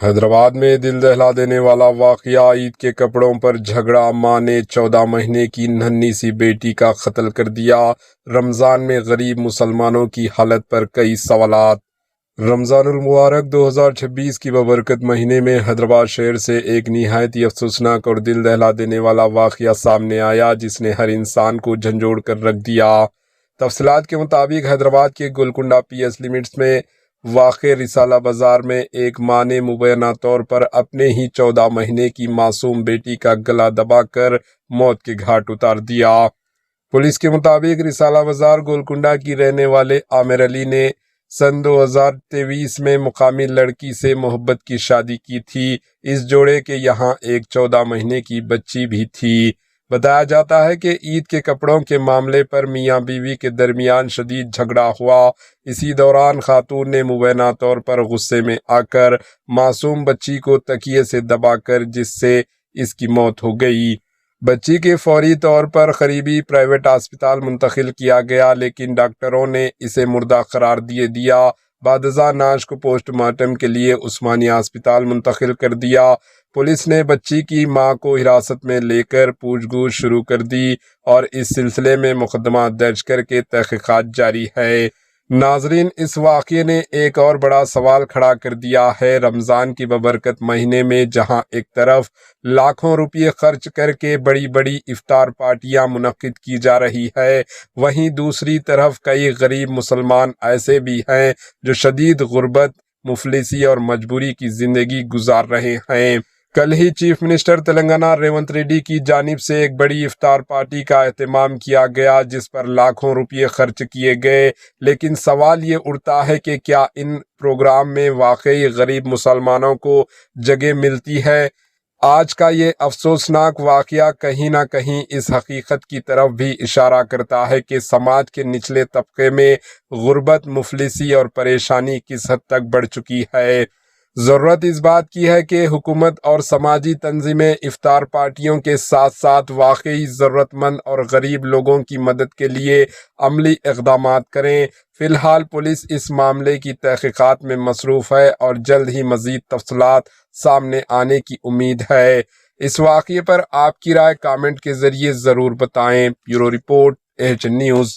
حیدرآباد میں دل دہلا دینے والا واقعہ، عید کے کپڑوں پر جھگڑا، ماں نے 14 مہینے کی ننھی سی بیٹی کا قتل کر دیا۔ رمضان میں غریب مسلمانوں کی حالت پر کئی سوالات۔ رمضان المبارک 2026 کی ببرکت مہینے میں حیدرآباد شہر سے ایک نہایت ہی افسوسناک اور دل دہلا دینے والا واقعہ سامنے آیا، جس نے ہر انسان کو جھنجھوڑ کر رکھ دیا۔ تفصیلات کے مطابق حیدرآباد کے گولکنڈہ پی ایس لمٹس میں واقع رسالہ بازار میں ایک ماں نے مبینہ طور پر اپنے ہی 14 مہینے کی معصوم بیٹی کا گلا دبا کر موت کے گھاٹ اتار دیا۔ پولیس کے مطابق رسالہ بازار گولکنڈہ کی رہنے والے عامر علی نے سن 2023 میں مقامی لڑکی سے محبت کی شادی کی تھی۔ اس جوڑے کے یہاں ایک 14 مہینے کی بچی بھی تھی۔ بتایا جاتا ہے کہ عید کے کپڑوں کے معاملے پر میاں بیوی کے درمیان شدید جھگڑا ہوا۔ اسی دوران خاتون نے مبینہ طور پر غصے میں آ کر معصوم بچی کو تکیے سے دبا کر جس سے اس کی موت ہو گئی۔ بچی کے فوری طور پر قریبی پرائیویٹ ہسپتال منتقل کیا گیا، لیکن ڈاکٹروں نے اسے مردہ قرار دیا۔ بعد ازاں نعش کو پوسٹ مارٹم کے لیے عثمانیہ ہسپتال منتقل کر دیا۔ پولیس نے بچی کی ماں کو حراست میں لے کر پوچھ گچھ شروع کر دی اور اس سلسلے میں مقدمہ درج کر کے تحقیقات جاری ہے۔ ناظرین، اس واقعے نے ایک اور بڑا سوال کھڑا کر دیا ہے۔ رمضان کی ببرکت مہینے میں جہاں ایک طرف لاکھوں روپے خرچ کر کے بڑی بڑی افطار پارٹیاں منعقد کی جا رہی ہے، وہیں دوسری طرف کئی غریب مسلمان ایسے بھی ہیں جو شدید غربت، مفلسی اور مجبوری کی زندگی گزار رہے ہیں۔ کل ہی چیف منسٹر تلنگانہ ریونت ریڈی کی جانب سے ایک بڑی افطار پارٹی کا اہتمام کیا گیا، جس پر لاکھوں روپے خرچ کیے گئے، لیکن سوال یہ اٹھتا ہے کہ کیا ان پروگرام میں واقعی غریب مسلمانوں کو جگہ ملتی ہے؟ آج کا یہ افسوسناک واقعہ کہیں نہ کہیں اس حقیقت کی طرف بھی اشارہ کرتا ہے کہ سماج کے نچلے طبقے میں غربت، مفلسی اور پریشانی کس حد تک بڑھ چکی ہے۔ ضرورت اس بات کی ہے کہ حکومت اور سماجی تنظیمیں افطار پارٹیوں کے ساتھ ساتھ واقعی ضرورت مند اور غریب لوگوں کی مدد کے لیے عملی اقدامات کریں۔ فی الحال پولیس اس معاملے کی تحقیقات میں مصروف ہے اور جلد ہی مزید تفصیلات سامنے آنے کی امید ہے۔ اس واقعے پر آپ کی رائے کامنٹ کے ذریعے ضرور بتائیں۔ Bureau report, AHN news.